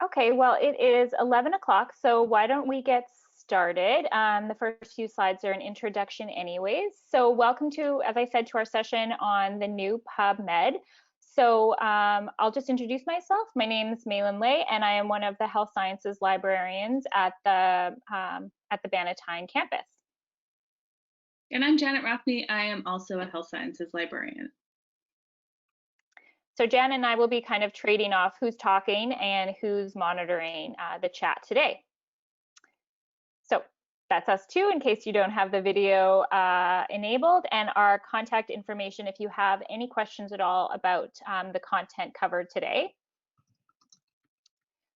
Okay, well, it is 11 o'clock, so why don't we get started? The first few slides are an introduction anyways. So welcome to, as I said, to our session on the new PubMed. So I'll just introduce myself. My name is Malin Lay, and I am one of the health sciences librarians at the Bannatyne campus. And I'm Janet Rafney. I am also a health sciences librarian. So Jan and I will be kind of trading off who's talking and who's monitoring the chat today. So that's us too, in case you don't have the video enabled, and our contact information if you have any questions at all about the content covered today.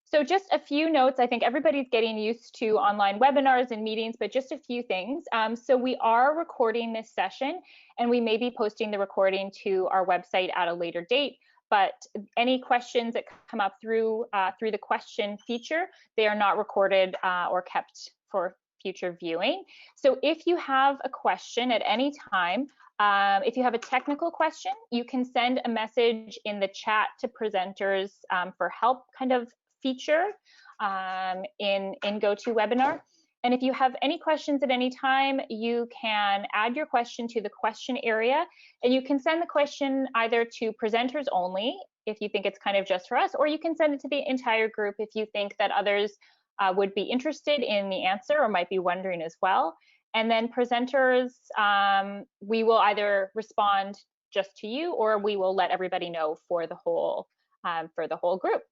So just a few notes. I think everybody's getting used to online webinars and meetings, but just a few things. So we are recording this session, and we may be posting the recording to our website at a later date. But any questions that come up through the question feature, they are not recorded or kept for future viewing. So if you have a question at any time, if you have a technical question, you can send a message in the chat to presenters for help kind of feature in GoToWebinar. And if you have any questions at any time, you can add your question to the question area, and you can send the question either to presenters only if you think it's kind of just for us, or you can send it to the entire group if you think that others would be interested in the answer or might be wondering as well. And then presenters, we will either respond just to you, or we will let everybody know for the whole group.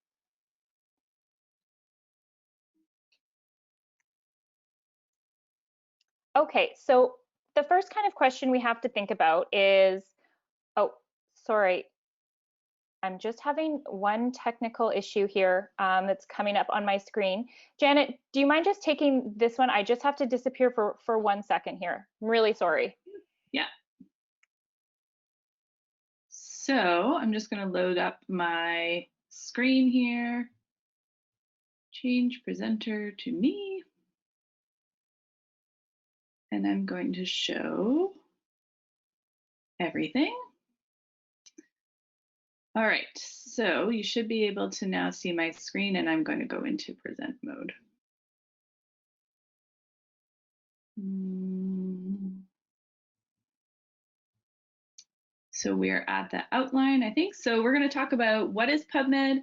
Okay, so the first kind of question we have to think about is, oh, sorry, I'm just having one technical issue here that's coming up on my screen. Janet, do you mind just taking this one? I just have to disappear for 1 second here. I'm really sorry. Yeah. So I'm just going to load up my screen here. Change presenter to me. And I'm going to show everything. All right, so you should be able to now see my screen, and I'm going to go into present mode. So we're at the outline, I think. So we're going to talk about what is PubMed,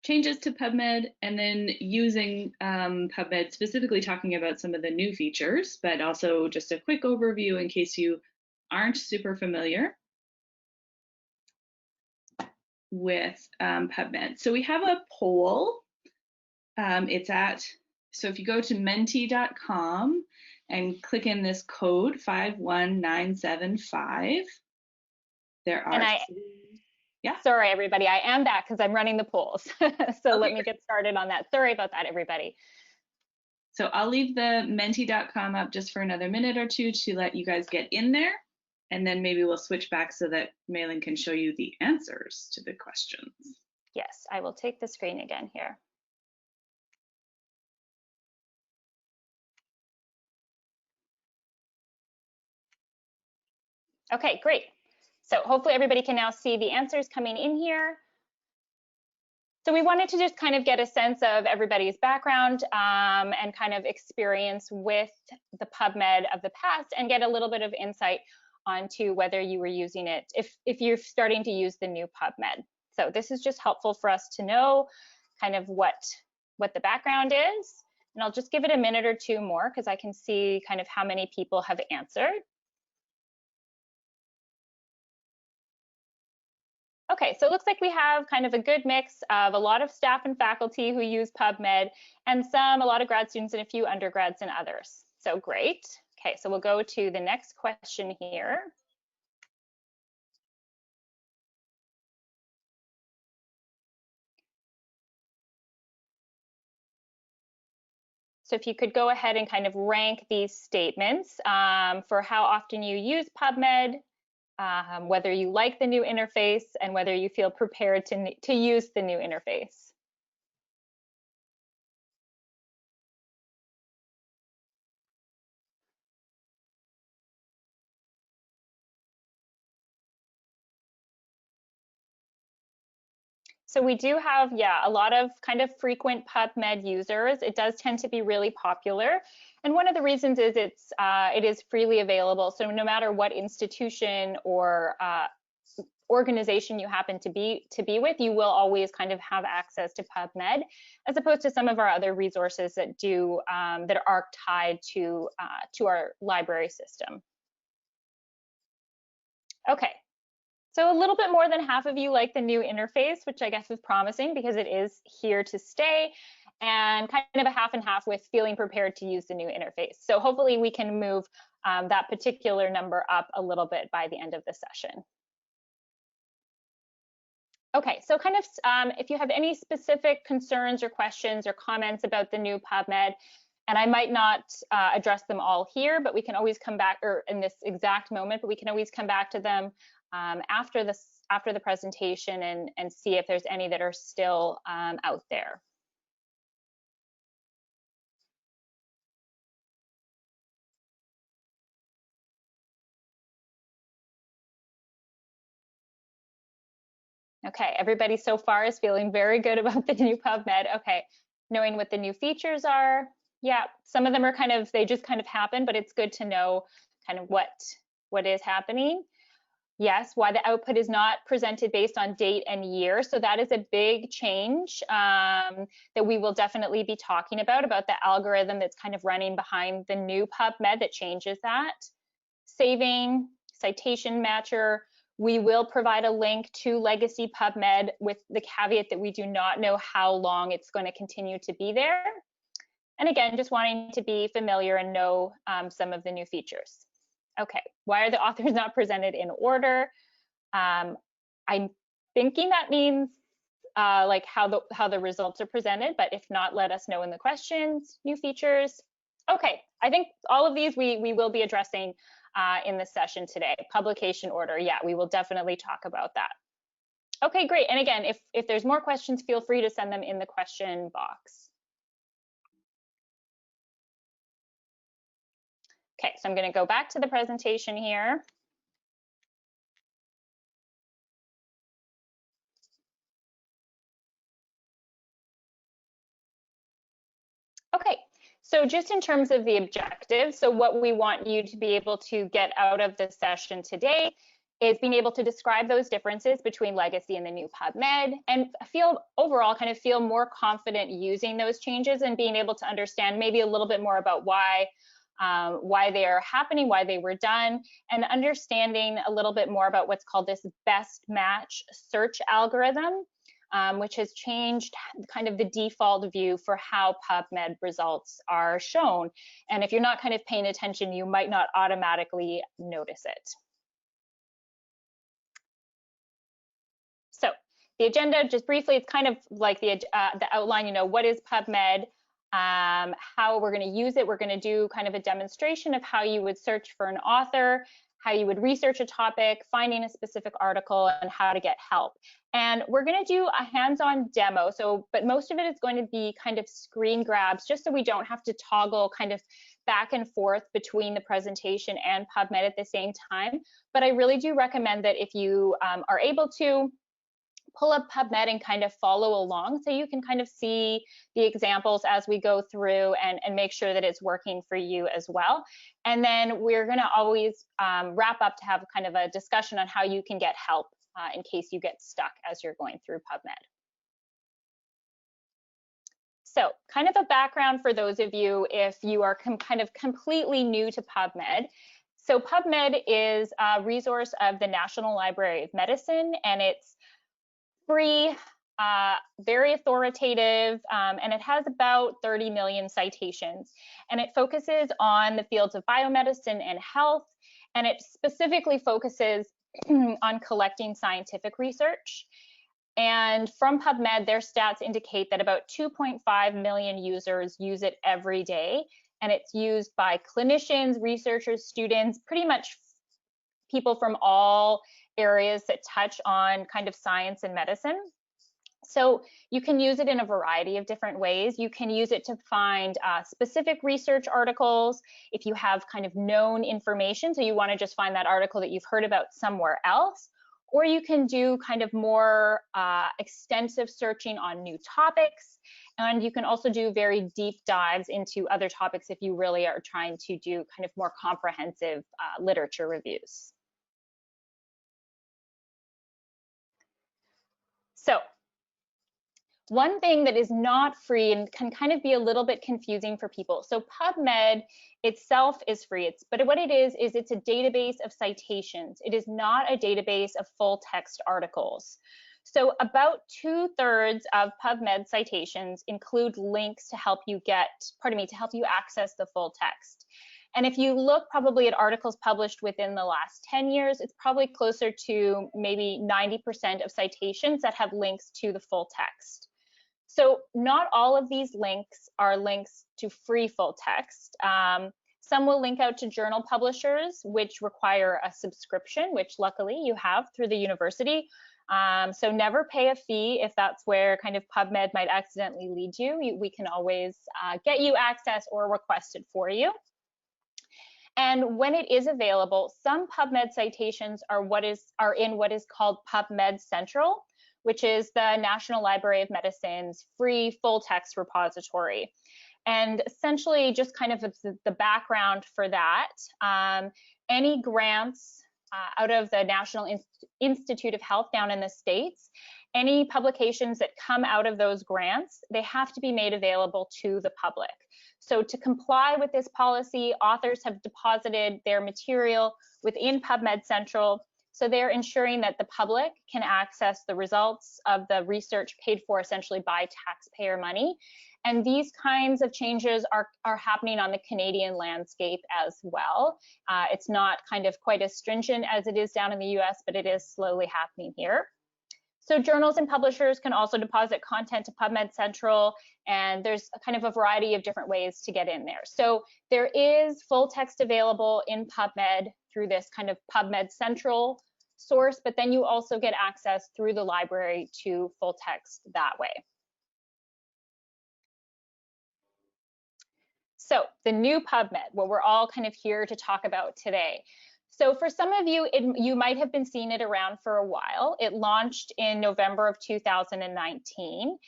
changes to PubMed, and then using PubMed, specifically talking about some of the new features, but also just a quick overview in case you aren't super familiar with PubMed. So we have a poll. So if you go to menti.com and click in this code 51975, there are yeah. Sorry, everybody. I am back because I'm running the polls. So okay, let me get started on that. Sorry about that, everybody. So I'll leave the menti.com up just for another minute or two to let you guys get in there. And then maybe we'll switch back so that Malin can show you the answers to the questions. Yes, I will take the screen again here. Okay, great. So hopefully everybody can now see the answers coming in here. So we wanted to just kind of get a sense of everybody's background and kind of experience with the PubMed of the past, and get a little bit of insight onto whether you were using it, if you're starting to use the new PubMed. So this is just helpful for us to know kind of what the background is. And I'll just give it a minute or two more because I can see kind of how many people have answered. Okay, so it looks like we have kind of a good mix of a lot of staff and faculty who use PubMed, and a lot of grad students and a few undergrads and others. So great. Okay, so we'll go to the next question here. So if you could go ahead and kind of rank these statements for how often you use PubMed, whether you like the new interface, and whether you feel prepared to use the new interface. So we do have, yeah, a lot of kind of frequent PubMed users. It does tend to be really popular. And one of the reasons is it is freely available. So no matter what institution or organization you happen to be with, you will always kind of have access to PubMed, as opposed to some of our other resources that do that are tied to our library system. Okay, so a little bit more than half of you like the new interface, which I guess is promising because it is here to stay, and kind of a half and half with feeling prepared to use the new interface. So hopefully we can move that particular number up a little bit by the end of the session. Okay, so kind of if you have any specific concerns or questions or comments about the new PubMed, and I might not address them all here, but we can always come back, or in this exact moment, but we can always come back to them after the presentation and see if there's any that are still out there. Okay, everybody so far is feeling very good about the new PubMed. Okay, knowing what the new features are. Yeah, some of them are kind of, they just kind of happen, but it's good to know kind of what is happening. Yes, why the output is not presented based on date and year. So that is a big change that we will definitely be talking about the algorithm that's kind of running behind the new PubMed that changes that. Saving, citation matcher. We will provide a link to Legacy PubMed with the caveat that we do not know how long it's going to continue to be there. And again, just wanting to be familiar and know some of the new features. Okay, why are the authors not presented in order? I'm thinking that means like how the results are presented, but if not, let us know in the questions. New features. Okay, I think all of these we will be addressing in the session today. Publication order, yeah, we will definitely talk about that. Okay, great. And again, if there's more questions, feel free to send them in the question box. Okay, so I'm going to go back to the presentation here. Okay, so just in terms of the objectives, so what we want you to be able to get out of the session today is being able to describe those differences between Legacy and the new PubMed, and overall kind of feel more confident using those changes and being able to understand maybe a little bit more about why they are happening, why they were done, and understanding a little bit more about what's called this best match search algorithm, which has changed kind of the default view for how PubMed results are shown. And if you're not kind of paying attention, you might not automatically notice it. So the agenda, just briefly, it's kind of like the outline, you know, what is PubMed, how we're going to use it. We're going to do kind of a demonstration of how you would search for an author, how you would research a topic, finding a specific article, and how to get help. And we're going to do a hands-on demo. But most of it is going to be kind of screen grabs, just so we don't have to toggle kind of back and forth between the presentation and PubMed at the same time. But I really do recommend that if you are able to, pull up PubMed and kind of follow along so you can kind of see the examples as we go through and make sure that it's working for you as well. And then we're going to always wrap up to have kind of a discussion on how you can get help in case you get stuck as you're going through PubMed. So kind of a background for those of you if you are kind of completely new to PubMed. So PubMed is a resource of the National Library of Medicine, and it's free, very authoritative, and it has about 30 million citations. And it focuses on the fields of biomedicine and health, and it specifically focuses on collecting scientific research. And from PubMed, their stats indicate that about 2.5 million users use it every day, and it's used by clinicians, researchers, students, pretty much people from all areas that touch on kind of science and medicine. So you can use it in a variety of different ways. You can use it to find specific research articles if you have kind of known information, so you want to just find that article that you've heard about somewhere else, or you can do kind of more extensive searching on new topics. And you can also do very deep dives into other topics if you really are trying to do kind of more comprehensive literature reviews. So one thing that is not free and can kind of be a little bit confusing for people. So PubMed itself is free, but what it is it's a database of citations. It is not a database of full text articles. So about 2/3 of PubMed citations include links to help you access the full text. And if you look probably at articles published within the last 10 years, it's probably closer to maybe 90% of citations that have links to the full text. So not all of these links are links to free full text. Some will link out to journal publishers, which require a subscription, which luckily you have through the university. So never pay a fee if that's where kind of PubMed might accidentally lead you. We can always get you access or request it for you. And when it is available, some PubMed citations are in what is called PubMed Central, which is the National Library of Medicine's free full text repository. And essentially, just kind of the background for that, any grants out of the National Institute of Health down in the States, any publications that come out of those grants, they have to be made available to the public. So to comply with this policy, authors have deposited their material within PubMed Central. So they're ensuring that the public can access the results of the research paid for essentially by taxpayer money. And these kinds of changes are happening on the Canadian landscape as well. It's not kind of quite as stringent as it is down in the US, but it is slowly happening here. So journals and publishers can also deposit content to PubMed Central, and there's kind of a variety of different ways to get in there. So there is full text available in PubMed through this kind of PubMed Central source, but then you also get access through the library to full text that way. So the new PubMed, what we're all kind of here to talk about today. So for some of you, you might have been seeing it around for a while. It launched in November of 2019,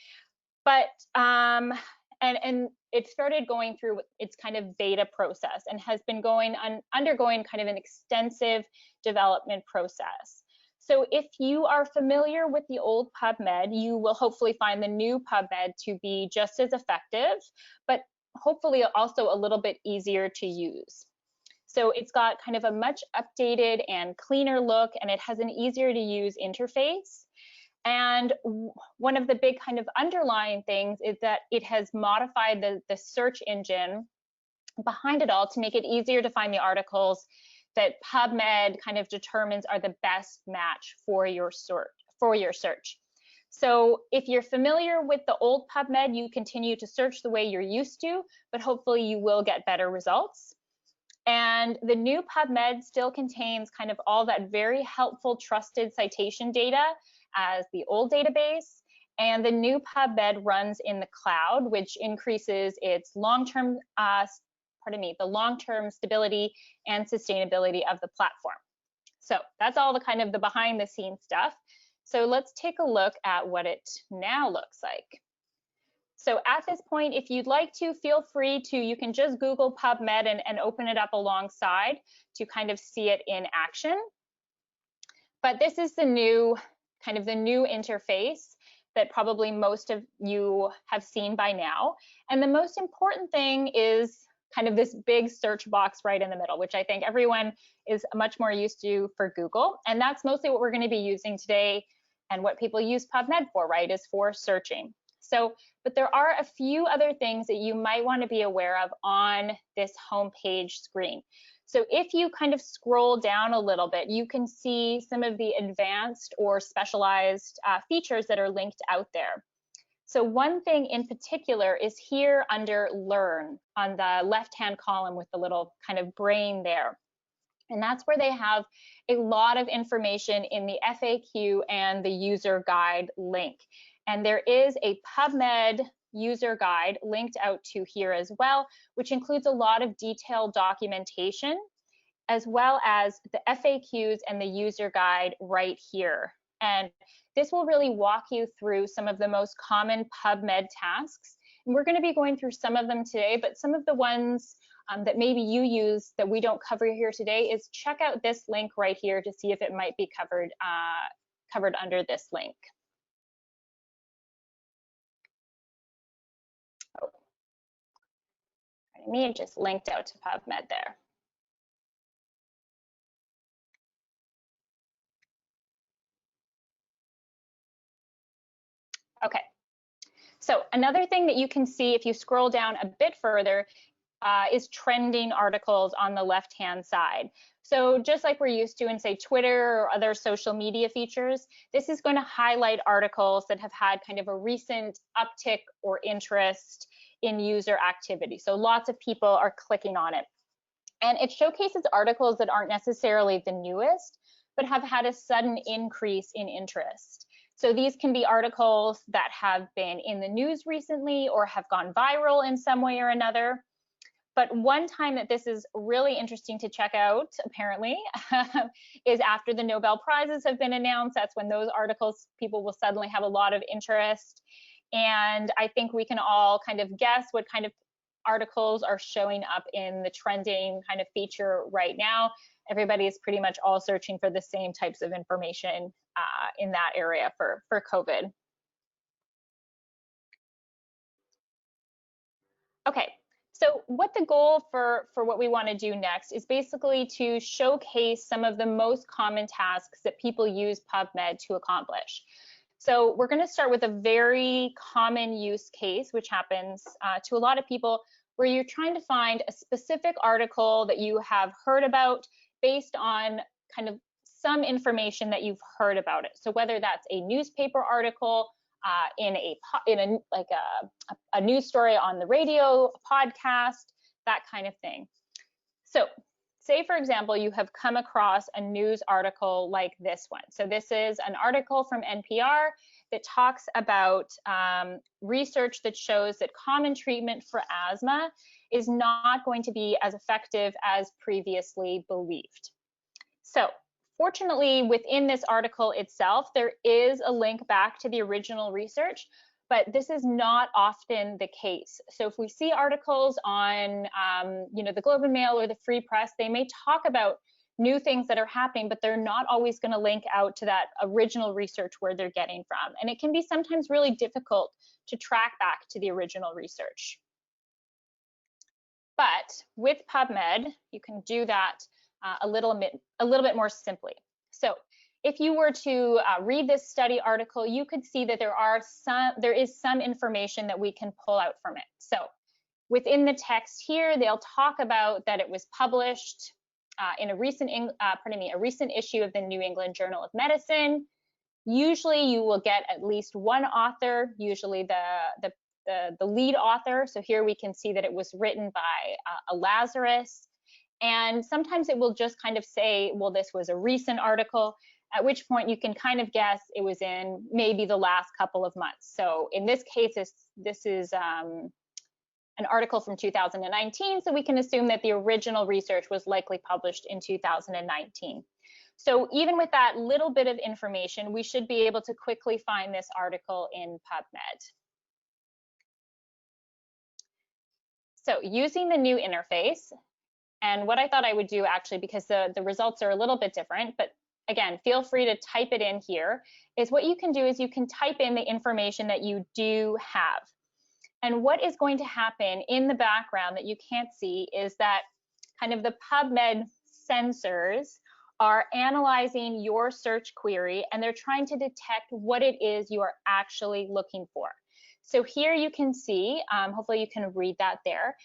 but and it started going through its kind of beta process and has been undergoing kind of an extensive development process. So if you are familiar with the old PubMed, you will hopefully find the new PubMed to be just as effective, but hopefully also a little bit easier to use. So it's got kind of a much updated and cleaner look, and it has an easier to use interface. And one of the big kind of underlying things is that it has modified the search engine behind it all to make it easier to find the articles that PubMed kind of determines are the best match for your search. So if you're familiar with the old PubMed, you continue to search the way you're used to, but hopefully you will get better results. And the new PubMed still contains kind of all that very helpful, trusted citation data as the old database. And the new PubMed runs in the cloud, which increases its long-term stability and sustainability of the platform. So that's all the kind of the behind the scenes stuff. So let's take a look at what it now looks like. So at this point, if you'd like to, feel free to, you can just Google PubMed and open it up alongside to kind of see it in action. But this is the new interface that probably most of you have seen by now. And the most important thing is kind of this big search box right in the middle, which I think everyone is much more used to for Google. And that's mostly what we're going to be using today, and what people use PubMed for, right, is for searching. So, but there are a few other things that you might want to be aware of on this homepage screen. So if you kind of scroll down a little bit, you can see some of the advanced or specialized features that are linked out there. So one thing in particular is here under Learn on the left-hand column with the little kind of brain there. And that's where they have a lot of information in the FAQ and the user guide link. And there is a PubMed user guide linked out to here as well, which includes a lot of detailed documentation as well as the FAQs and the user guide right here. And this will really walk you through some of the most common PubMed tasks. And we're going to be going through some of them today, but some of the ones that maybe you use that we don't cover here today is check out this link right here to see if it might be covered under this link. Oh, me just linked out to PubMed there. Okay, so another thing that you can see if you scroll down a bit further is trending articles on the left-hand side. So just like we're used to in, say, Twitter or other social media features, this is going to highlight articles that have had kind of a recent uptick or interest in user activity. So lots of people are clicking on it. And it showcases articles that aren't necessarily the newest, but have had a sudden increase in interest. So these can be articles that have been in the news recently or have gone viral in some way or another. But one time that this is really interesting to check out, apparently, is after the Nobel Prizes have been announced. That's when those articles, people will suddenly have a lot of interest. And I think we can all kind of guess what kind of articles are showing up in the trending kind of feature right now. Everybody is pretty much all searching for the same types of information in that area for COVID. Okay. So what the goal for what we want to do next is basically to showcase some of the most common tasks that people use PubMed to accomplish. So we're going to start with a very common use case, which happens to a lot of people, where you're trying to find a specific article that you have heard about based on kind of some information that you've heard about it. So whether that's a newspaper article, in a news story on the radio, a podcast, that kind of thing. So say, for example, you have come across a news article like this one. So this is an article from NPR that talks about research that shows that common treatment for asthma is not going to be as effective as previously believed. So fortunately, within this article itself, there is a link back to the original research, but this is not often the case. So if we see articles on, the Globe and Mail or the Free Press, they may talk about new things that are happening, but they're not always going to link out to that original research where they're getting from. And it can be sometimes really difficult to track back to the original research. But with PubMed, you can do that a little bit more simply. So if you were to read this study article, you could see that there is some information that we can pull out from it. So within the text here, they'll talk about that it was published in a recent issue of the New England Journal of Medicine. Usually you will get at least one author, usually the lead author. So here we can see that it was written by a Lazarus. And sometimes it will just kind of say, well, this was a recent article, at which point you can kind of guess it was in maybe the last couple of months. So in this case, this is an article from 2019, so we can assume that the original research was likely published in 2019. So even with that little bit of information, we should be able to quickly find this article in PubMed. So using the new interface, and what I thought I would do actually, because the results are a little bit different, but again, feel free to type it in here, is what you can do is you can type in the information that you do have. And what is going to happen in the background that you can't see is that kind of the PubMed sensors are analyzing your search query, and they're trying to detect what it is you are actually looking for. So here you can see, hopefully you can read that there,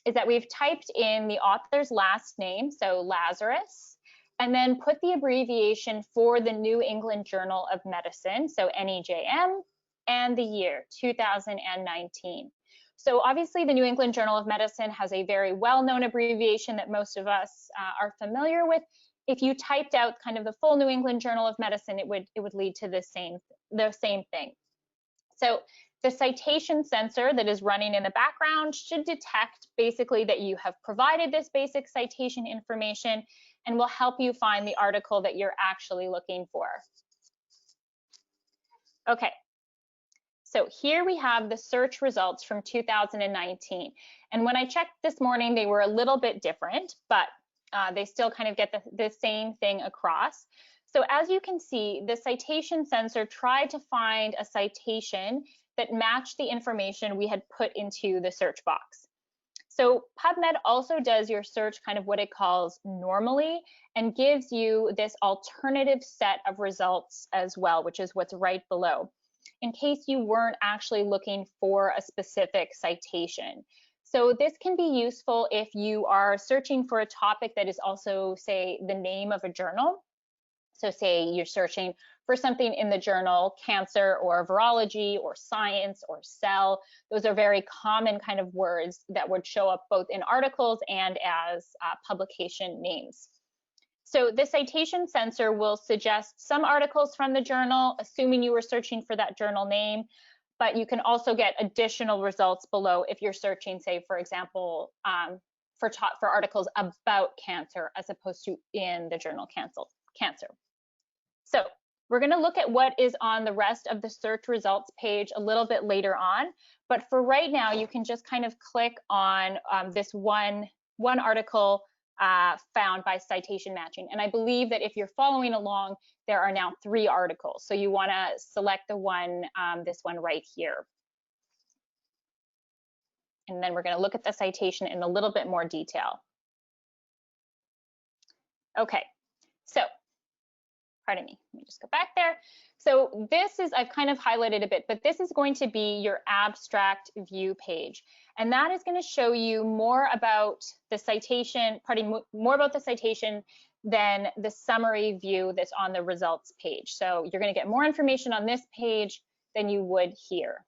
is that we've typed in the author's last name, so Lazarus, and then put the abbreviation for the New England Journal of Medicine, so NEJM, and the year, 2019. So obviously the New England Journal of Medicine has a very well-known abbreviation that most of us are familiar with. If you typed out kind of the full New England Journal of Medicine, it would lead to the same thing. So the citation sensor that is running in the background should detect basically that you have provided this basic citation information and will help you find the article that you're actually looking for. Okay, so here we have the search results from 2019. And when I checked this morning, they were a little bit different, but they still kind of get the same thing across. So as you can see, the citation sensor tried to find a citation that matched the information we had put into the search box. So PubMed also does your search kind of what it calls normally and gives you this alternative set of results as well, which is what's right below, in case you weren't actually looking for a specific citation. So this can be useful if you are searching for a topic that is also, say, the name of a journal. So say you're searching for something in the journal Cancer or Virology or Science or Cell. Those are very common kind of words that would show up both in articles and as publication names. So the citation sensor will suggest some articles from the journal, assuming you were searching for that journal name, but you can also get additional results below if you're searching, say, for example, for articles about cancer as opposed to in the journal Cancer. So we're going to look at what is on the rest of the search results page a little bit later on, but for right now, you can just kind of click on this one article found by citation matching. And I believe that if you're following along, there are now 3 articles. So you want to select the one, this one right here. And then we're going to look at the citation in a little bit more detail. Okay, so pardon me, let me just go back there. So this is, I've kind of highlighted a bit, but this is going to be your abstract view page. And that is going to show you more about the citation, more about the citation than the summary view that's on the results page. So you're going to get more information on this page than you would here.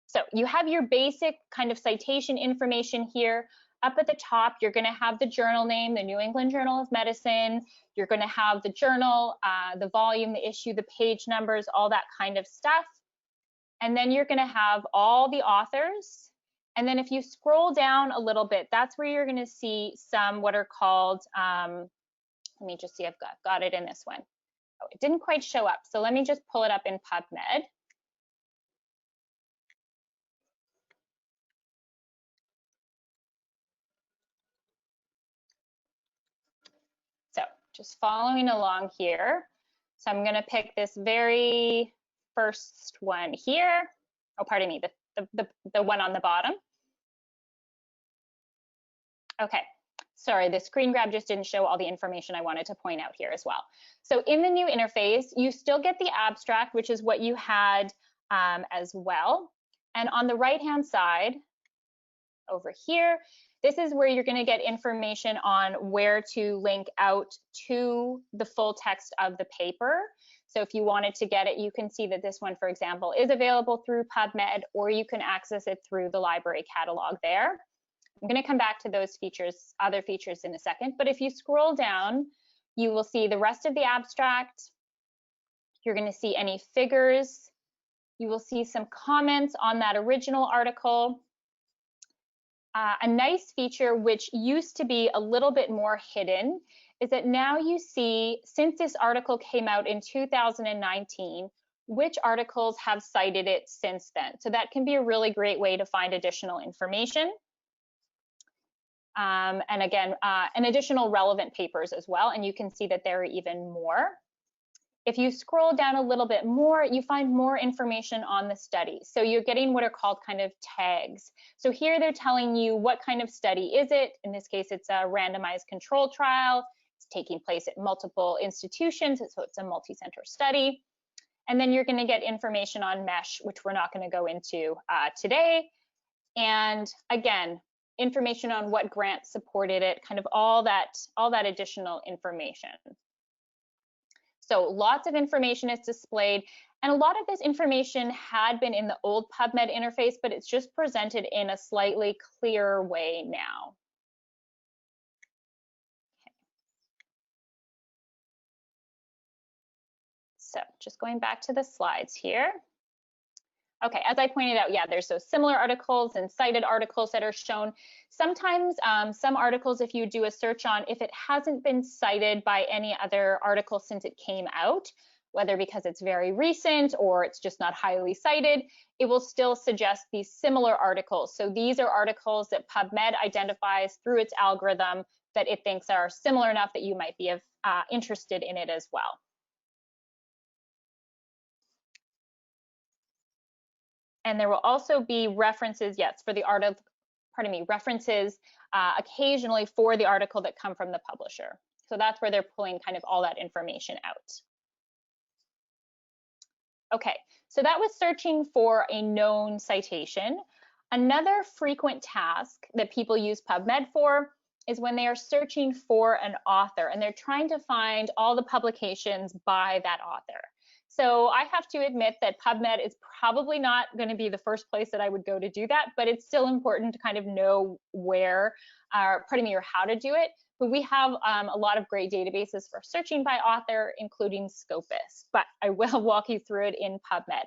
So you have your basic kind of citation information here. Up at the top, you're going to have the journal name, the New England Journal of Medicine. You're going to have the journal, the volume, the issue, the page numbers, all that kind of stuff. And then you're going to have all the authors. And then if you scroll down a little bit, that's where you're going to see some what are called, let me just see, I've got it in this one. Oh, it didn't quite show up. So let me just pull it up in PubMed. So just following along here. So I'm going to pick this very first one here. Oh, pardon me, the one on the bottom. Okay, sorry, the screen grab just didn't show all the information I wanted to point out here as well. So in the new interface, you still get the abstract, which is what you had as well. And on the right-hand side, over here, this is where you're going to get information on where to link out to the full text of the paper. So if you wanted to get it, you can see that this one, for example, is available through PubMed, or you can access it through the library catalog there. I'm going to come back to those features, other features in a second, but if you scroll down, you will see the rest of the abstract. You're going to see any figures. You will see some comments on that original article. A nice feature which used to be a little bit more hidden is that now you see, since this article came out in 2019, which articles have cited it since then. So that can be a really great way to find additional information. And again, and additional relevant papers as well. And you can see that there are even more. If you scroll down a little bit more, you find more information on the study. So you're getting what are called kind of tags. So here they're telling you what kind of study is it. In this case, it's a randomized control trial. It's taking place at multiple institutions, so it's a multi-center study. And then you're going to get information on MESH, which we're not going to go into today. And again, information on what grants supported it, kind of all that additional information. So lots of information is displayed, and a lot of this information had been in the old PubMed interface, but it's just presented in a slightly clearer way now. Okay. So just going back to the slides here. Okay, as I pointed out, yeah, there's those similar articles and cited articles that are shown. Sometimes some articles, if you do a search on, if it hasn't been cited by any other article since it came out, whether because it's very recent or it's just not highly cited, it will still suggest these similar articles. So these are articles that PubMed identifies through its algorithm that it thinks are similar enough that you might be interested in it as well. And there will also be references, yes, for the article, references occasionally for the article that come from the publisher. So that's where they're pulling kind of all that information out. Okay, so that was searching for a known citation. Another frequent task that people use PubMed for is when they are searching for an author and they're trying to find all the publications by that author. So I have to admit that PubMed is probably not going to be the first place that I would go to do that, but it's still important to kind of know where, or how to do it. But we have a lot of great databases for searching by author, including Scopus, but I will walk you through it in PubMed.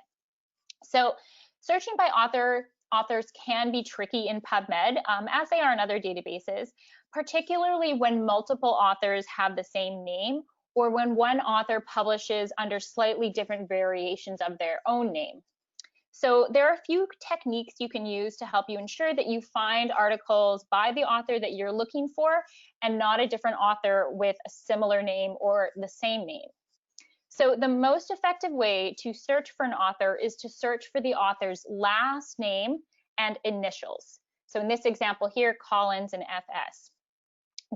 So searching by authors can be tricky in PubMed, as they are in other databases, particularly when multiple authors have the same name or when one author publishes under slightly different variations of their own name. So there are a few techniques you can use to help you ensure that you find articles by the author that you're looking for and not a different author with a similar name or the same name. So the most effective way to search for an author is to search for the author's last name and initials. So in this example here, Collins and FS.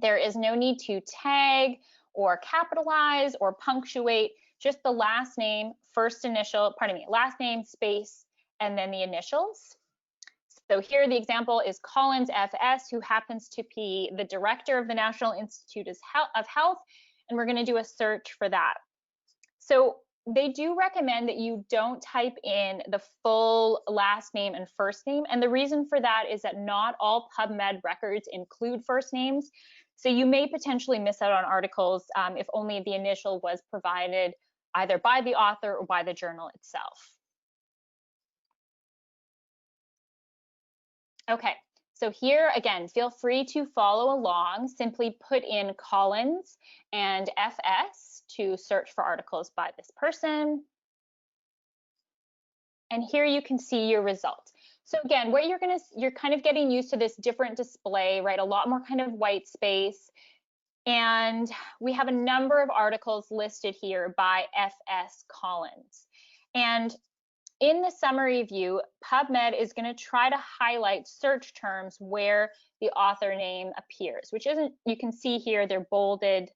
There is no need to tag or capitalize or punctuate, just the last name, last name, space, and then the initials. So here the example is Collins FS, who happens to be the director of the National Institute of Health, and we're going to do a search for that. So they do recommend that you don't type in the full last name and first name, and the reason for that is that not all PubMed records include first names, so you may potentially miss out on articles if only the initial was provided either by the author or by the journal itself. Okay, so here again, feel free to follow along. Simply put in Collins and FS to search for articles by this person. And here you can see your results. So again, what you're kind of getting used to this different display, right? A lot more kind of white space. And we have a number of articles listed here by FS Collins. And in the summary view, PubMed is going to try to highlight search terms where the author name appears, which isn't, you can see here, they're bolded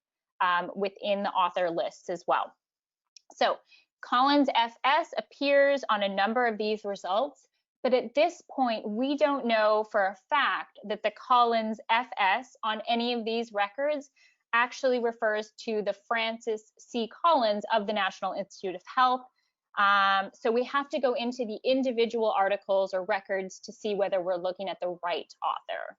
within the author lists as well. So Collins FS appears on a number of these results, but at this point, we don't know for a fact that the Collins FS on any of these records actually refers to the Francis C. Collins of the National Institute of Health. So we have to go into the individual articles or records to see whether we're looking at the right author.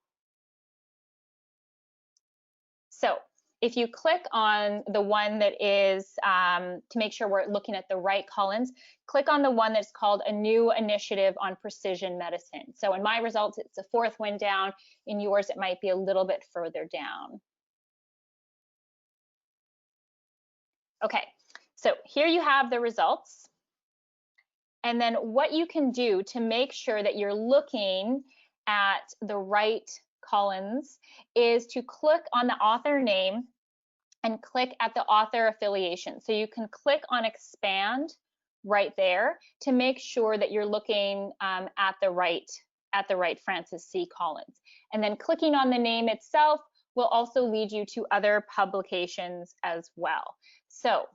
So if you click on the one that is, to make sure we're looking at the right Collins, click on the one that's called A New Initiative on Precision Medicine. So in my results, it's the fourth one down. In yours, it might be a little bit further down. Okay, so here you have the results. And then what you can do to make sure that you're looking at the right Collins is to click on the author name and click at the author affiliation. So you can click on expand right there to make sure that you're looking at the right Francis C. Collins. And then clicking on the name itself will also lead you to other publications as well. So,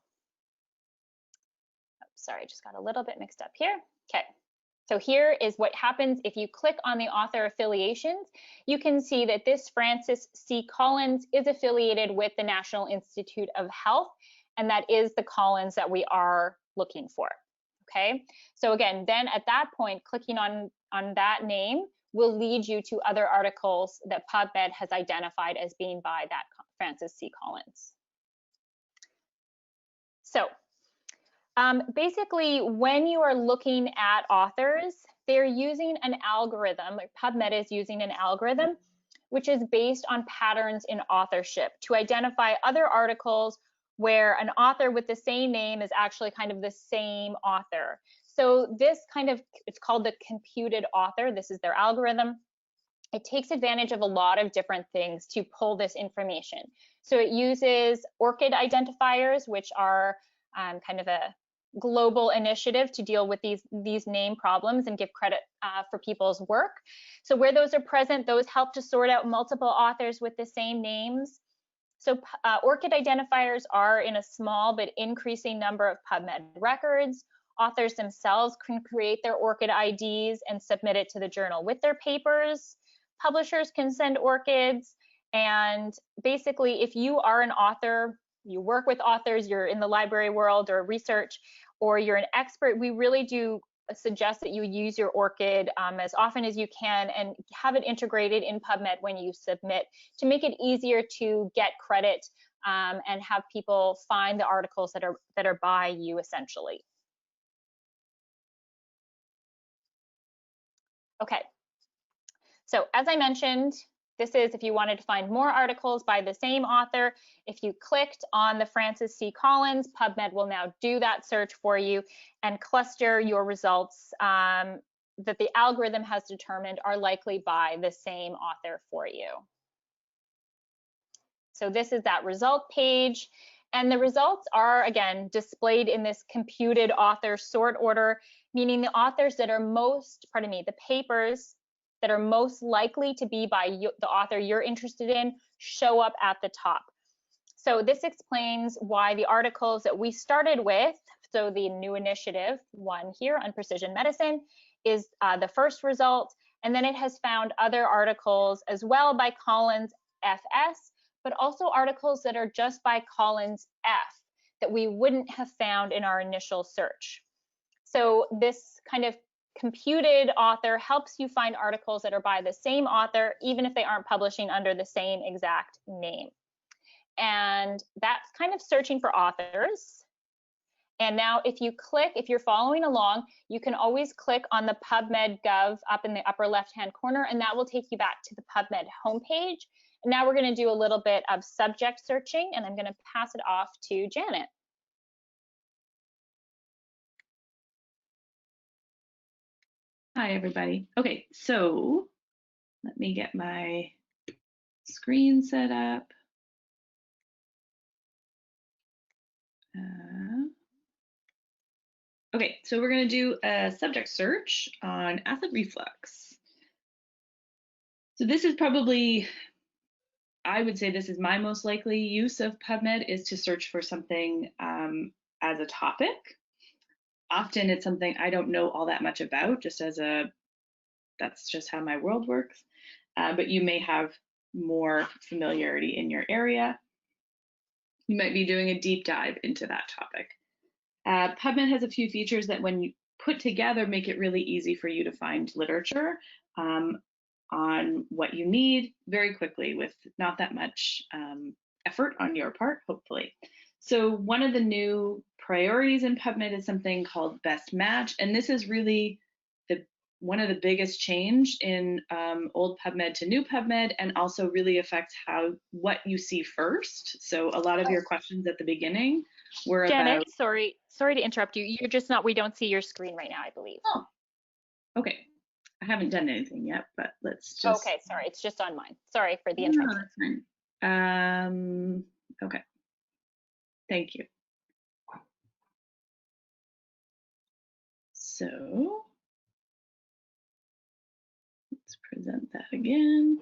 sorry, I just got a little bit mixed up here. Okay. So here is what happens if you click on the author affiliations. You can see that this Francis C. Collins is affiliated with the National Institute of Health, and that is the Collins that we are looking for. Okay, so again, then at that point, clicking on that name will lead you to other articles that PubMed has identified as being by that Francis C. Collins. So Basically, when you are looking at authors, they're using an algorithm, like PubMed is using an algorithm, which is based on patterns in authorship to identify other articles where an author with the same name is actually kind of the same author. So this kind of, it's called the computed author. This is their algorithm. It takes advantage of a lot of different things to pull this information. So it uses ORCID identifiers, which are kind of a global initiative to deal with these name problems and give credit for people's work. So where those are present, those help to sort out multiple authors with the same names. So ORCID identifiers are in a small but increasing number of PubMed records. Authors themselves can create their ORCID IDs and submit it to the journal with their papers. Publishers can send ORCIDs, and basically if you are an author, you work with authors, you're in the library world or research, or you're an expert, we really do suggest that you use your ORCID as often as you can and have it integrated in PubMed when you submit to make it easier to get credit and have people find the articles that are by you essentially. Okay, so as I mentioned, this is if you wanted to find more articles by the same author. If you clicked on the Francis C. Collins, PubMed will now do that search for you and cluster your results that the algorithm has determined are likely by the same author for you. So this is that result page. And the results are, again, displayed in this computed author sort order, meaning the authors that are the papers that are most likely to be by the author you're interested in show up at the top. So this explains why the articles that we started with, so the new initiative one here on precision medicine is the first result, and then it has found other articles as well by Collins FS, but also articles that are just by Collins F that we wouldn't have found in our initial search. So this kind of computed author helps you find articles that are by the same author, even if they aren't publishing under the same exact name. And that's kind of searching for authors. And now if you're following along, you can always click on the PubMed Gov up in the upper left-hand corner, and that will take you back to the PubMed homepage. And now we're going to do a little bit of subject searching, and I'm going to pass it off to Janet. Hi, everybody. Okay, so let me get my screen set up. Okay, so we're going to do a subject search on acid reflux. So this is probably, I would say this is my most likely use of PubMed, is to search for something as a topic. Often it's something I don't know all that much about, that's just how my world works. But you may have more familiarity in your area. You might be doing a deep dive into that topic. PubMed has a few features that when you put together make it really easy for you to find literature on what you need very quickly with not that much effort on your part, hopefully. So one of the new priorities in PubMed is something called Best Match, and this is really one of the biggest change in old PubMed to new PubMed, and also really affects what you see first. So a lot of your questions at the beginning were Janet, about. sorry to interrupt you. You're just not, we don't see your screen right now, I believe. Oh, okay. I haven't done anything yet, but let's just. Okay, sorry, it's just on mine. Sorry for the interruption. Okay. Thank you. So let's present that again.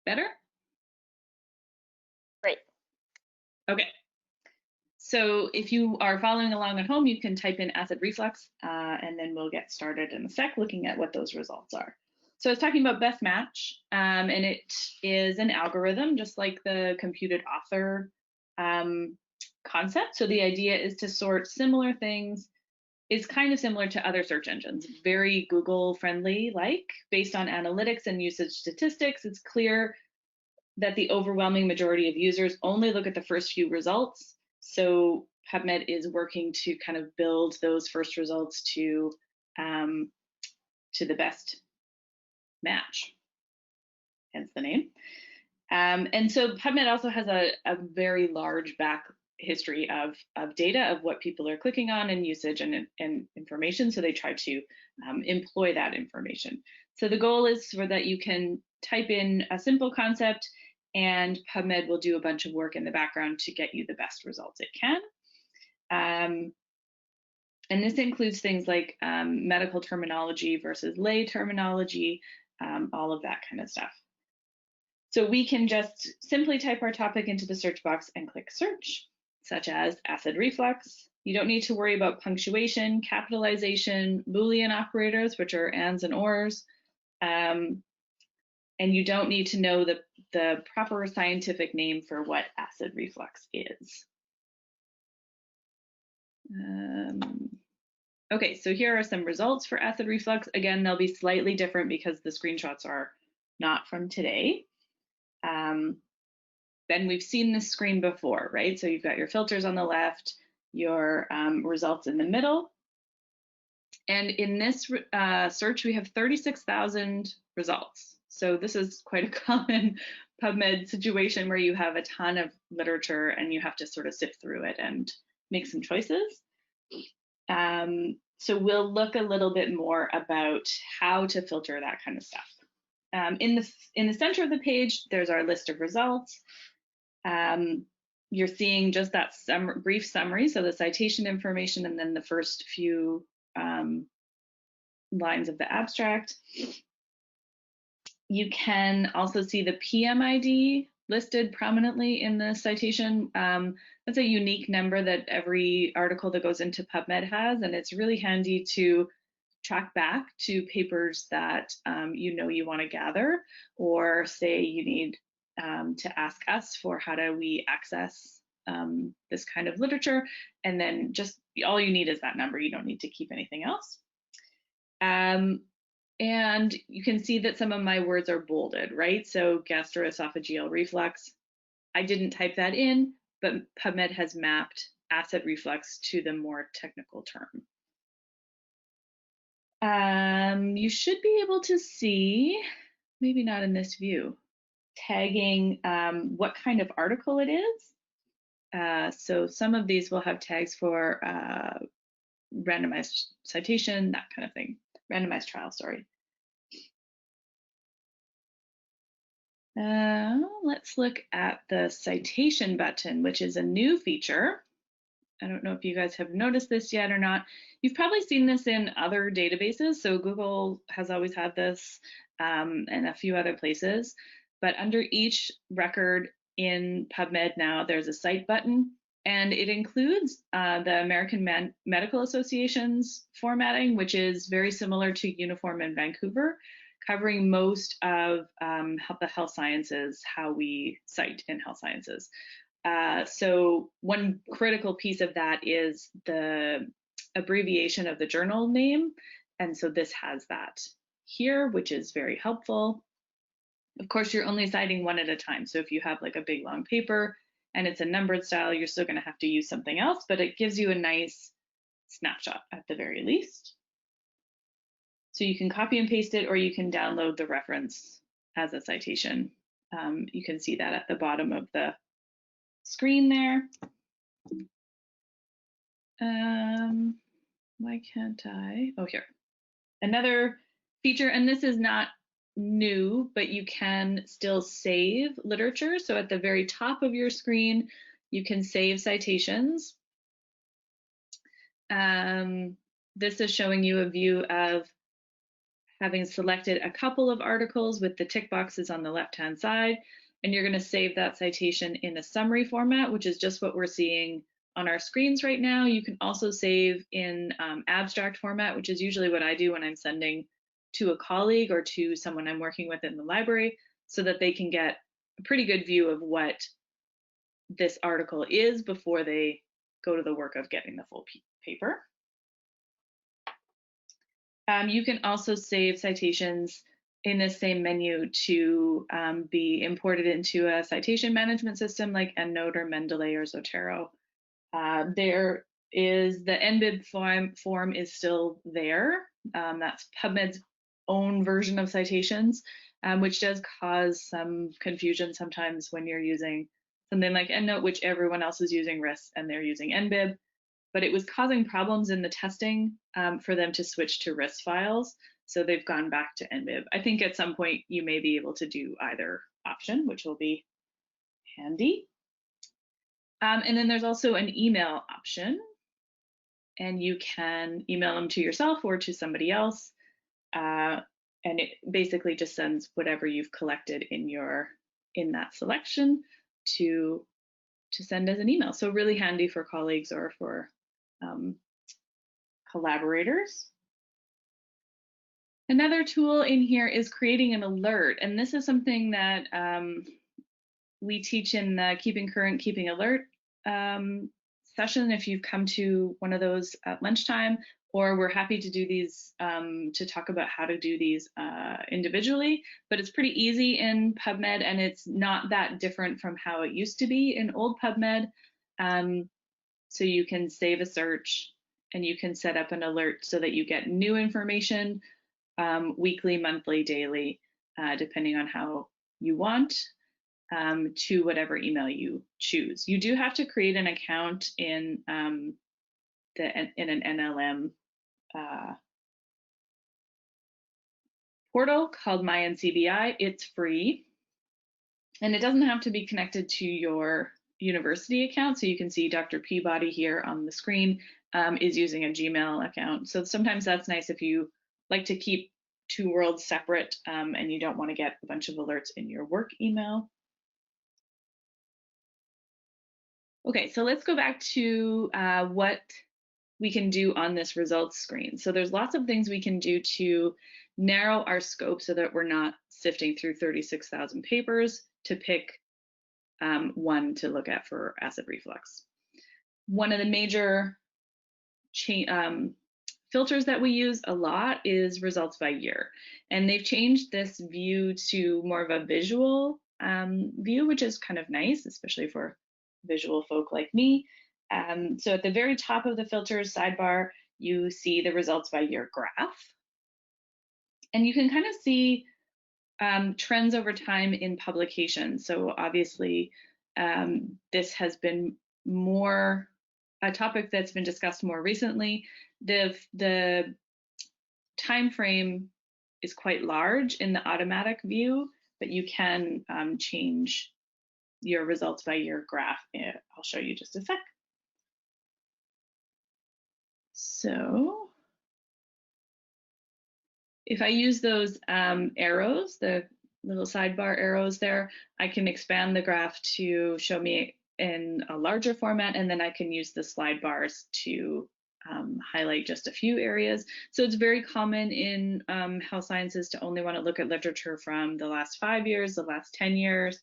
Better? Great. Okay. So if you are following along at home, you can type in acid reflux, and then we'll get started in a sec looking at what those results are. So I was talking about Best Match, and it is an algorithm just like the computed author concept. So the idea is to sort similar things. It's kind of similar to other search engines, very Google friendly, like based on analytics and usage statistics. It's clear that the overwhelming majority of users only look at the first few results. So PubMed is working to kind of build those first results to the best match, hence the name. And so PubMed also has a very large back history of data of what people are clicking on and usage and information. So they try to employ that information. So the goal is for that you can type in a simple concept and PubMed will do a bunch of work in the background to get you the best results it can. And this includes things like medical terminology versus lay terminology, all of that kind of stuff. So we can just simply type our topic into the search box and click search, such as acid reflux. You don't need to worry about punctuation, capitalization, Boolean operators, which are ands and ors. And you don't need to know the proper scientific name for what acid reflux is. Okay, so here are some results for acid reflux. Again, they'll be slightly different because the screenshots are not from today. Then we've seen this screen before, right? So you've got your filters on the left, your results in the middle. And in this search, we have 36,000 results. So this is quite a common PubMed situation where you have a ton of literature and you have to sort of sift through it and make some choices. So we'll look a little bit more about how to filter that kind of stuff. In the center of the page, there's our list of results. You're seeing just that brief summary, so the citation information and then the first few lines of the abstract. You can also see the PMID listed prominently in the citation. That's a unique number that every article that goes into PubMed has, and it's really handy to track back to papers that you want to gather, or say you need to ask us for how do we access this kind of literature, and then just all you need is that number. You don't need to keep anything else. And you can see that some of my words are bolded, right? So gastroesophageal reflux, I didn't type that in, but PubMed has mapped acid reflux to the more technical term. You should be able to see, maybe not in this view, tagging what kind of article it is. So some of these will have tags for randomized citation, that kind of thing. Randomized trial, sorry. Let's look at the citation button, which is a new feature. I don't know if you guys have noticed this yet or not. You've probably seen this in other databases. So Google has always had this and a few other places. But under each record in PubMed now, there's a cite button. And it includes the American Medical Association's formatting, which is very similar to Uniform in Vancouver, covering most of the health sciences, how we cite in health sciences. So one critical piece of that is the abbreviation of the journal name. And so this has that here, which is very helpful. Of course, you're only citing one at a time. So if you have like a big long paper and it's a numbered style, you're still going to have to use something else, but it gives you a nice snapshot at the very least. So you can copy and paste it, or you can download the reference as a citation. You can see that at the bottom of the screen there. Why can't I? Oh, here. Another feature, and this is not new, but you can still save literature. So at the very top of your screen, you can save citations. This is showing you a view of having selected a couple of articles with the tick boxes on the left-hand side, and you're going to save that citation in a summary format, which is just what we're seeing on our screens right now. You can also save in abstract format, which is usually what I do when I'm sending to a colleague or to someone I'm working with in the library, so that they can get a pretty good view of what this article is before they go to the work of getting the full paper. You can also save citations in this same menu to be imported into a citation management system like EndNote or Mendeley or Zotero. There is the NBIB form is still there. That's PubMed's own version of citations, which does cause some confusion sometimes when you're using something like EndNote, which everyone else is using RIS and they're using NBIB. But it was causing problems in the testing for them to switch to RIS files. So they've gone back to NBIB. I think at some point you may be able to do either option, which will be handy. And then there's also an email option, and you can email them to yourself or to somebody else. And it basically just sends whatever you've collected in that selection to send as an email. So really handy for colleagues or for collaborators. Another tool in here is creating an alert, and this is something that we teach in the Keeping Current, Keeping Alert session if you've come to one of those at lunchtime, or we're happy to do these to talk about how to do these individually, but it's pretty easy in PubMed and it's not that different from how it used to be in old PubMed. So you can save a search and you can set up an alert so that you get new information weekly, monthly, daily, depending on how you want, to whatever email you choose. You do have to create an account in an NLM portal called MyNCBI. It's free, and it doesn't have to be connected to your university account. So you can see Dr. Peabody here on the screen is using a Gmail account. So sometimes that's nice if you like to keep two worlds separate and you don't want to get a bunch of alerts in your work email. Okay, so let's go back to what we can do on this results screen. So there's lots of things we can do to narrow our scope so that we're not sifting through 36,000 papers to pick one to look at for acid reflux. One of the major filters that we use a lot is results by year. And they've changed this view to more of a visual view, which is kind of nice, especially for visual folk like me. So at the very top of the filters sidebar, you see the results by year graph. And you can kind of see trends over time in publications. So obviously, this has been more a topic that's been discussed more recently. The time frame is quite large in the automatic view, but you can change your results by year graph. I'll show you just a sec. So if I use those arrows, the little sidebar arrows there, I can expand the graph to show me in a larger format, and then I can use the slide bars to highlight just a few areas. So it's very common in health sciences to only want to look at literature from the last 5 years, the last 10 years.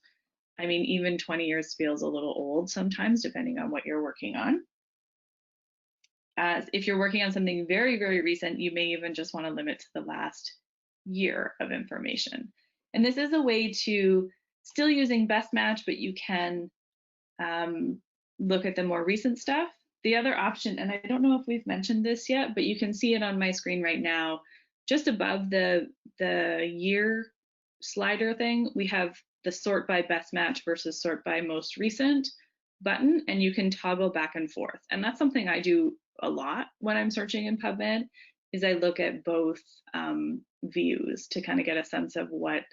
I mean, even 20 years feels a little old sometimes, depending on what you're working on. If you're working on something very, very recent, you may even just want to limit to the last year of information. And this is a way to still using Best Match, but you can look at the more recent stuff. The other option, and I don't know if we've mentioned this yet, but you can see it on my screen right now, just above the year slider thing, we have the sort by best match versus sort by most recent button, and you can toggle back and forth. And that's something I do a lot when I'm searching in PubMed, is I look at both views to kind of get a sense of what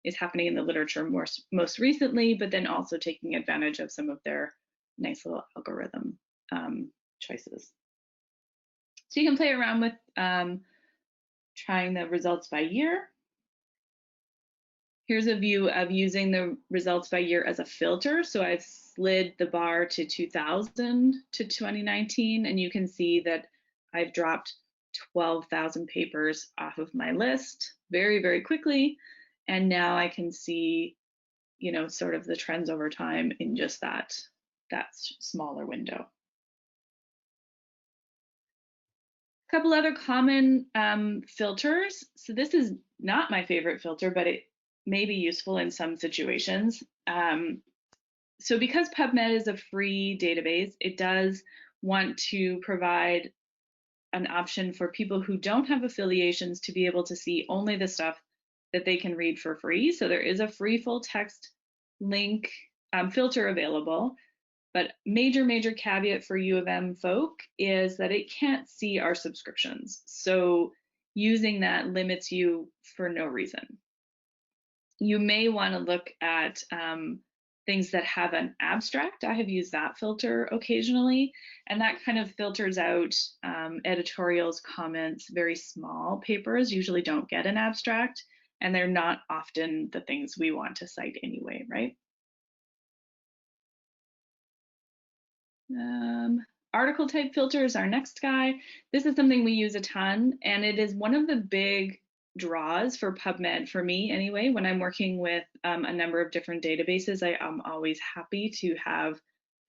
is happening in the literature most recently, but then also taking advantage of some of their nice little algorithm choices. So you can play around with trying the results by year. Here's a view of using the results by year as a filter. So I've slid the bar to 2000 to 2019, and you can see that I've dropped 12,000 papers off of my list very, very quickly. And now I can see, you know, sort of the trends over time in just that smaller window. A couple other common filters. So this is not my favorite filter, but it may be useful in some situations. So because PubMed is a free database, it does want to provide an option for people who don't have affiliations to be able to see only the stuff that they can read for free. So there is a free full text link filter available, but major caveat for U of M folk is that it can't see our subscriptions. So using that limits you for no reason. You may want to look at things that have an abstract. I have used that filter occasionally, and that kind of filters out editorials, comments. Very small papers usually don't get an abstract, and they're not often the things we want to cite anyway, right? Article type filter is our next guy. This is something we use a ton, and it is one of the big draws for PubMed, for me anyway. When I'm working with a number of different databases, I am always happy to have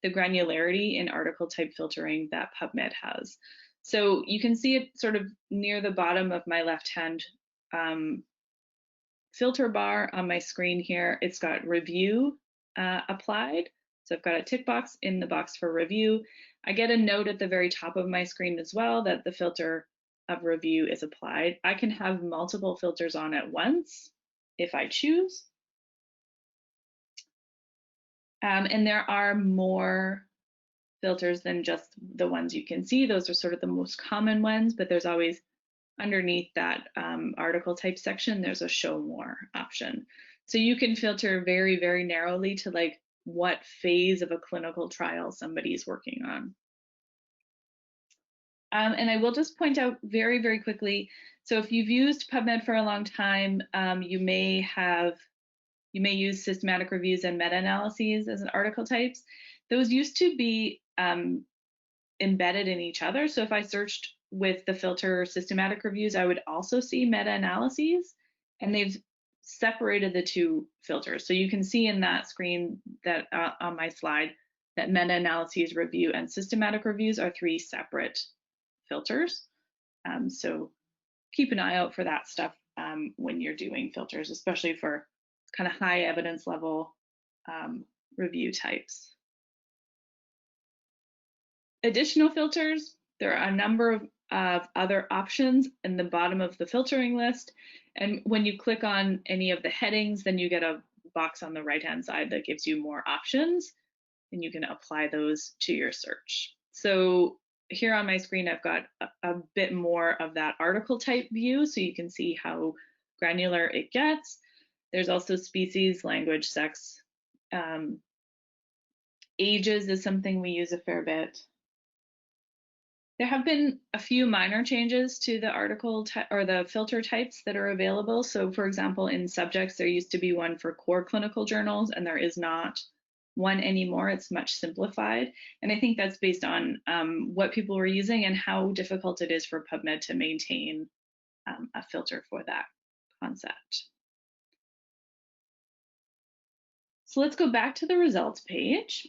the granularity in article type filtering that PubMed has. So you can see it sort of near the bottom of my left-hand filter bar on my screen here. It's got review applied. So I've got a tick box in the box for review. I get a note at the very top of my screen as well that the filter of review is applied. I can have multiple filters on at once if I choose. And there are more filters than just the ones you can see. Those are sort of the most common ones, but there's always underneath that article type section, there's a show more option. So you can filter very narrowly to like what phase of a clinical trial somebody's working on. And I will just point out very quickly, so if you've used PubMed for a long time, you may use systematic reviews and meta-analyses as an article types. Those used to be embedded in each other. So if I searched with the filter systematic reviews, I would also see meta-analyses, and they've separated the two filters. So you can see in that screen that on my slide that meta-analyses review and systematic reviews are three separate filters. So keep an eye out for that stuff when you're doing filters, especially for kind of high evidence level review types. Additional filters, there are a number of other options in the bottom of the filtering list. And when you click on any of the headings, then you get a box on the right-hand side that gives you more options, and you can apply those to your search. So here on my screen, I've got a bit more of that article type view, so you can see how granular it gets. There's also species, language, sex. Ages is something we use a fair bit. There have been a few minor changes to the article or the filter types that are available. So for example, in subjects, there used to be one for core clinical journals, and there is not one anymore. It's much simplified. And I think that's based on what people were using and how difficult it is for PubMed to maintain a filter for that concept. So let's go back to the results page.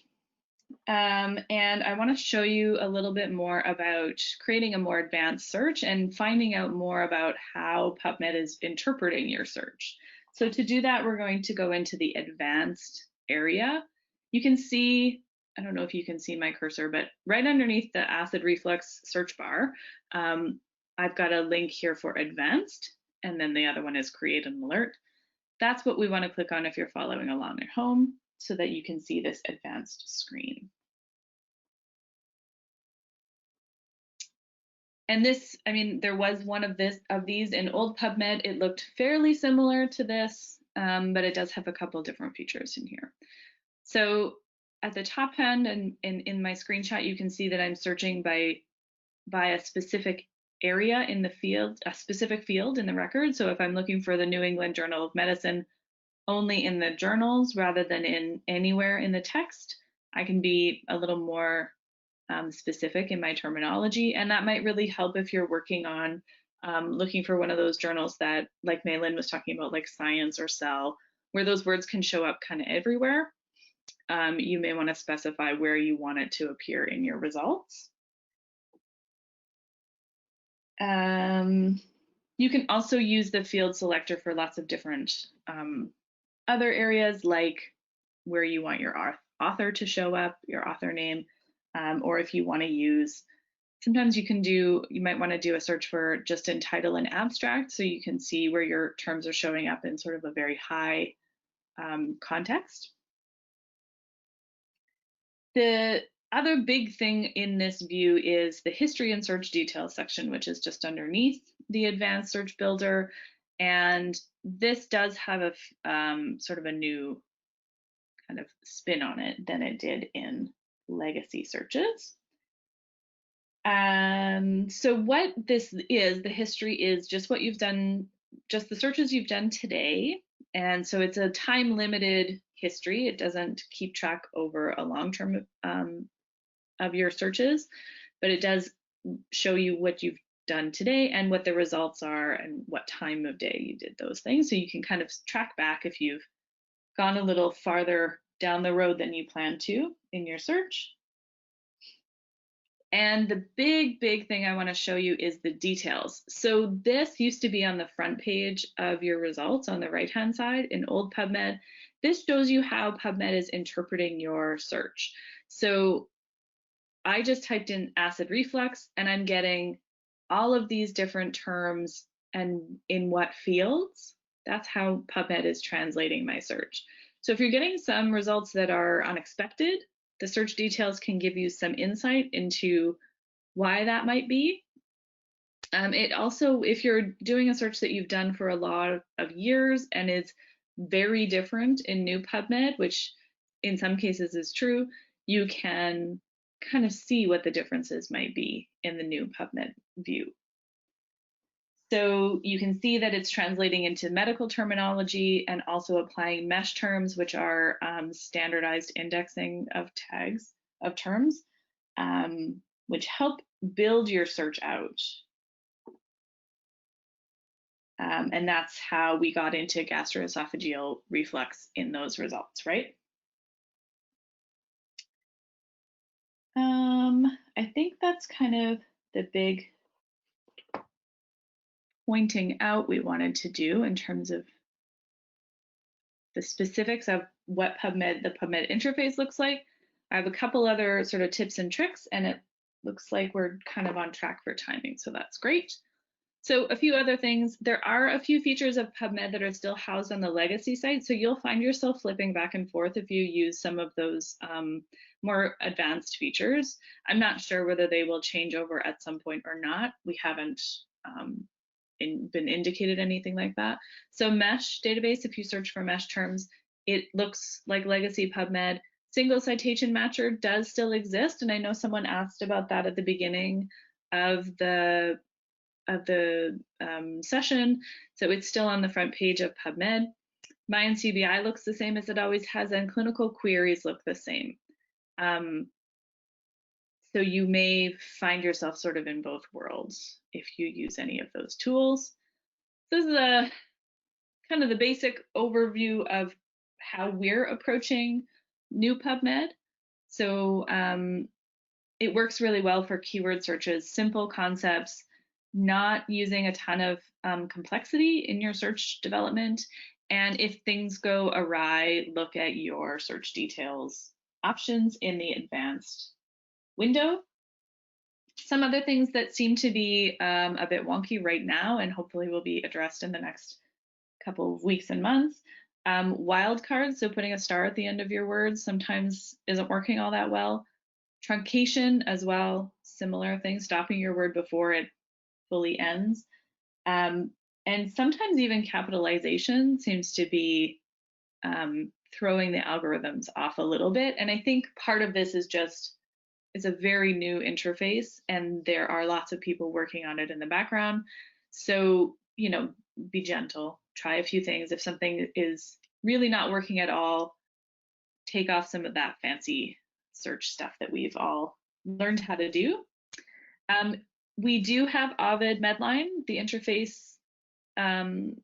And I want to show you a little bit more about creating a more advanced search and finding out more about how PubMed is interpreting your search. So to do that, we're going to go into the advanced area. You can see, I don't know if you can see my cursor, but right underneath the acid reflux search bar, I've got a link here for advanced, and then the other one is create an alert. That's what we want to click on if you're following along at home, so that you can see this advanced screen. And this, I mean, there was one of these in old PubMed. It looked fairly similar to this, but it does have a couple different features in here. So at the top end and in my screenshot, you can see that I'm searching by a specific area in the field, a specific field in the record. So if I'm looking for the New England Journal of Medicine, only in the journals rather than in anywhere in the text, I can be a little more specific in my terminology, and that might really help if you're working on looking for one of those journals that, like Maylin was talking about, like Science or Cell, where those words can show up kind of everywhere. You may want to specify where you want it to appear in your results. You can also use the field selector for lots of different other areas, like where you want your author to show up, your author name, or if you want to use, sometimes you might want to do a search for just in title and abstract, so you can see where your terms are showing up in sort of a very high context. The other big thing in this view is the history and search details section, which is just underneath the advanced search builder. And this does have a sort of a new kind of spin on it than it did in legacy searches. So what this is, the history is just what you've done, just the searches you've done today. And so it's a time limited history. It doesn't keep track over a long term of your searches, but it does show you what you've done today and what the results are and what time of day you did those things. So you can kind of track back if you've gone a little farther down the road than you planned to in your search. And the big thing I want to show you is the details. So this used to be on the front page of your results on the right-hand side in old PubMed. This shows you how PubMed is interpreting your search. So I just typed in acid reflux and I'm getting all of these different terms and in what fields. That's how PubMed is translating my search. So if you're getting some results that are unexpected, the search details can give you some insight into why that might be. It also, if you're doing a search that you've done for a lot of years and is very different in new PubMed, which in some cases is true, you can kind of see what the differences might be in the new PubMed view. So you can see that it's translating into medical terminology and also applying mesh terms, which are standardized indexing of tags of terms, which help build your search out. And that's how we got into gastroesophageal reflux in those results, right? I think that's kind of the big pointing out we wanted to do in terms of the specifics of what the PubMed interface looks like. I have a couple other sort of tips and tricks, and it looks like we're kind of on track for timing, so that's great. So a few other things, there are a few features of PubMed that are still housed on the legacy site, so you'll find yourself flipping back and forth if you use some of those more advanced features. I'm not sure whether they will change over at some point or not. We haven't been indicated anything like that. So mesh database, if you search for mesh terms, it looks like legacy PubMed. Single citation matcher does still exist, and I know someone asked about that at the beginning of the session. So it's still on the front page of PubMed. MyNCBI looks the same as it always has, and clinical queries look the same. So you may find yourself sort of in both worlds if you use any of those tools. This is a kind of the basic overview of how we're approaching new PubMed. So it works really well for keyword searches, simple concepts, not using a ton of complexity in your search development. And if things go awry, look at your search details options in the advanced window. Some other things that seem to be a bit wonky right now and hopefully will be addressed in the next couple of weeks and months. Wildcards, so putting a star at the end of your words sometimes isn't working all that well. Truncation as well, similar thing, stopping your word before it fully ends. And sometimes even capitalization seems to be throwing the algorithms off a little bit. And I think part of this is just, it's a very new interface and there are lots of people working on it in the background. So, you know, be gentle, try a few things. If something is really not working at all, take off some of that fancy search stuff that we've all learned how to do. We do have Ovid Medline, the interface that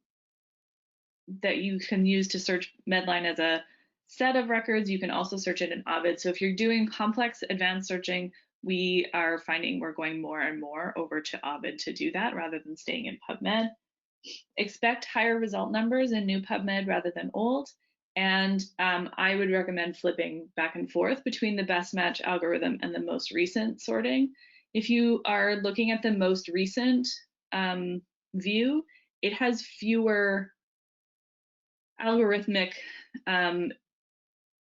you can use to search Medline as a set of records. You can also search it in Ovid. So if you're doing complex advanced searching, we are finding we're going more and more over to Ovid to do that rather than staying in PubMed. Expect higher result numbers in new PubMed rather than old. And I would recommend flipping back and forth between the best match algorithm and the most recent sorting. If you are looking at the most recent view, it has fewer algorithmic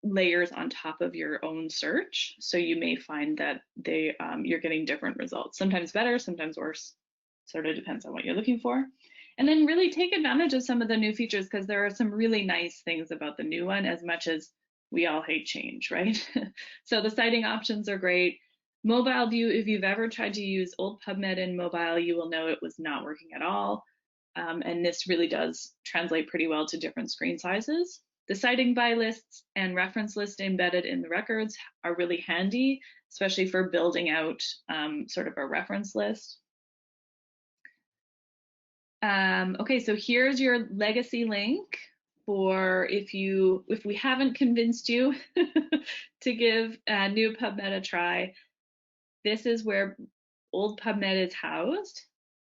layers on top of your own search. So you may find that you're getting different results, sometimes better, sometimes worse. Sort of depends on what you're looking for. And then really take advantage of some of the new features, because there are some really nice things about the new one, as much as we all hate change, right? So the citing options are great. Mobile view, if you've ever tried to use old PubMed in mobile, you will know it was not working at all. And this really does translate pretty well to different screen sizes. The citing by lists and reference list embedded in the records are really handy, especially for building out sort of a reference list. Okay, so here's your legacy link for if we haven't convinced you to give new PubMed a try. This is where old PubMed is housed.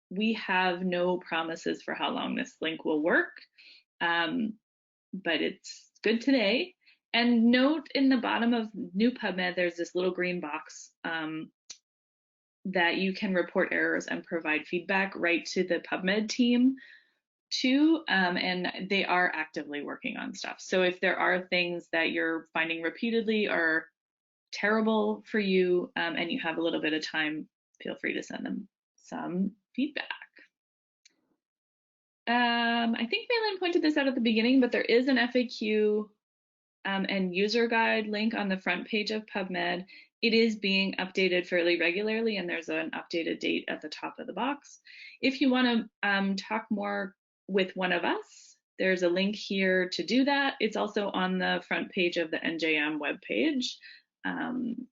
We have no promises for how long this link will work, but it's good today. And note in the bottom of new PubMed, there's this little green box that you can report errors and provide feedback right to the PubMed team too, and they are actively working on stuff. So if there are things that you're finding repeatedly are terrible for you and you have a little bit of time, feel free to send them some feedback. I think Malin pointed this out at the beginning, but there is an FAQ and user guide link on the front page of PubMed. It is being updated fairly regularly, and there's an updated date at the top of the box. If you want to talk more with one of us, there's a link here to do that. It's also on the front page of the NJM webpage.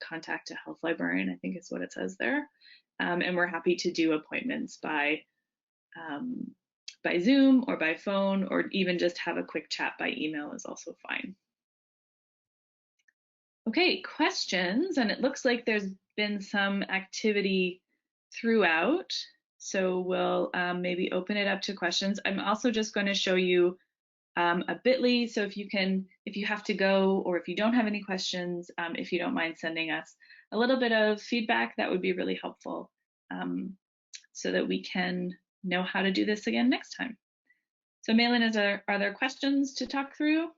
Contact a health librarian, I think is what it says there. And we're happy to do appointments by Zoom or by phone, or even just have a quick chat by email is also fine. Okay, questions, and it looks like there's been some activity throughout, so we'll maybe open it up to questions. I'm also just going to show you a bit.ly, so if you have to go, or if you don't have any questions, if you don't mind sending us a little bit of feedback, that would be really helpful, so that we can know how to do this again next time. So Malin, are there questions to talk through?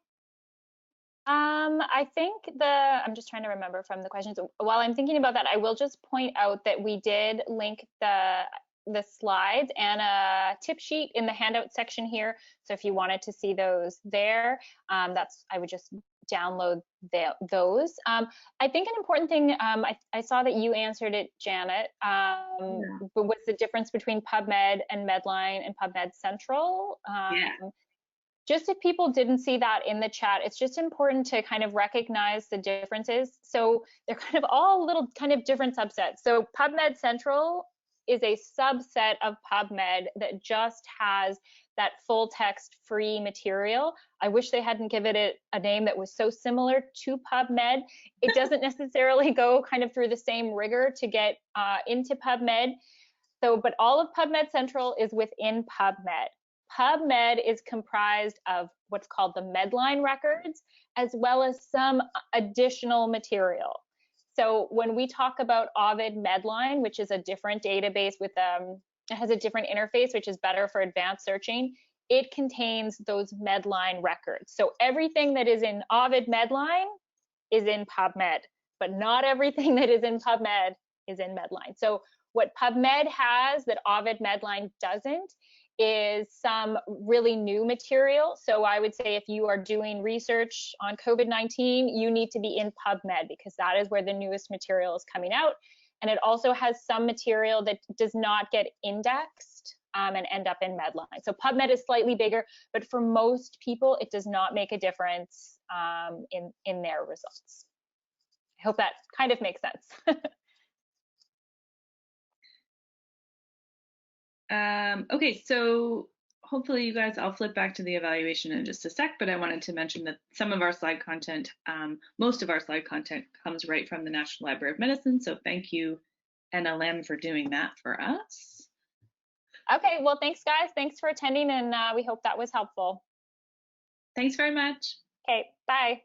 I think I'm just trying to remember from the questions. While I'm thinking about that, I will just point out that we did link the slides and a tip sheet in the handout section here. So if you wanted to see those there, I would just download those. I think an important thing, I saw that you answered it, Janet, but what's the difference between PubMed and Medline and PubMed Central? Just if people didn't see that in the chat, it's just important to kind of recognize the differences. So they're kind of all little kind of different subsets. So PubMed Central is a subset of PubMed that just has that full text free material. I wish they hadn't given it a name that was so similar to PubMed. It doesn't necessarily go kind of through the same rigor to get into PubMed. So, but all of PubMed Central is within PubMed. PubMed is comprised of what's called the Medline records, as well as some additional material. So when we talk about Ovid Medline, which is a different database with it has a different interface, which is better for advanced searching, it contains those Medline records. So everything that is in Ovid Medline is in PubMed, but not everything that is in PubMed is in Medline. So what PubMed has that Ovid Medline doesn't is some really new material. So I would say if you are doing research on COVID-19, you need to be in PubMed, because that is where the newest material is coming out. And it also has some material that does not get indexed and end up in Medline. So PubMed is slightly bigger, but for most people, it does not make a difference in their results. I hope that kind of makes sense. Okay, so hopefully you guys, I'll flip back to the evaluation in just a sec, but I wanted to mention that some of our slide content, most of our slide content comes right from the National Library of Medicine. So thank you, NLM, for doing that for us. Okay, well, thanks guys. Thanks for attending, and we hope that was helpful. Thanks very much. Okay, bye.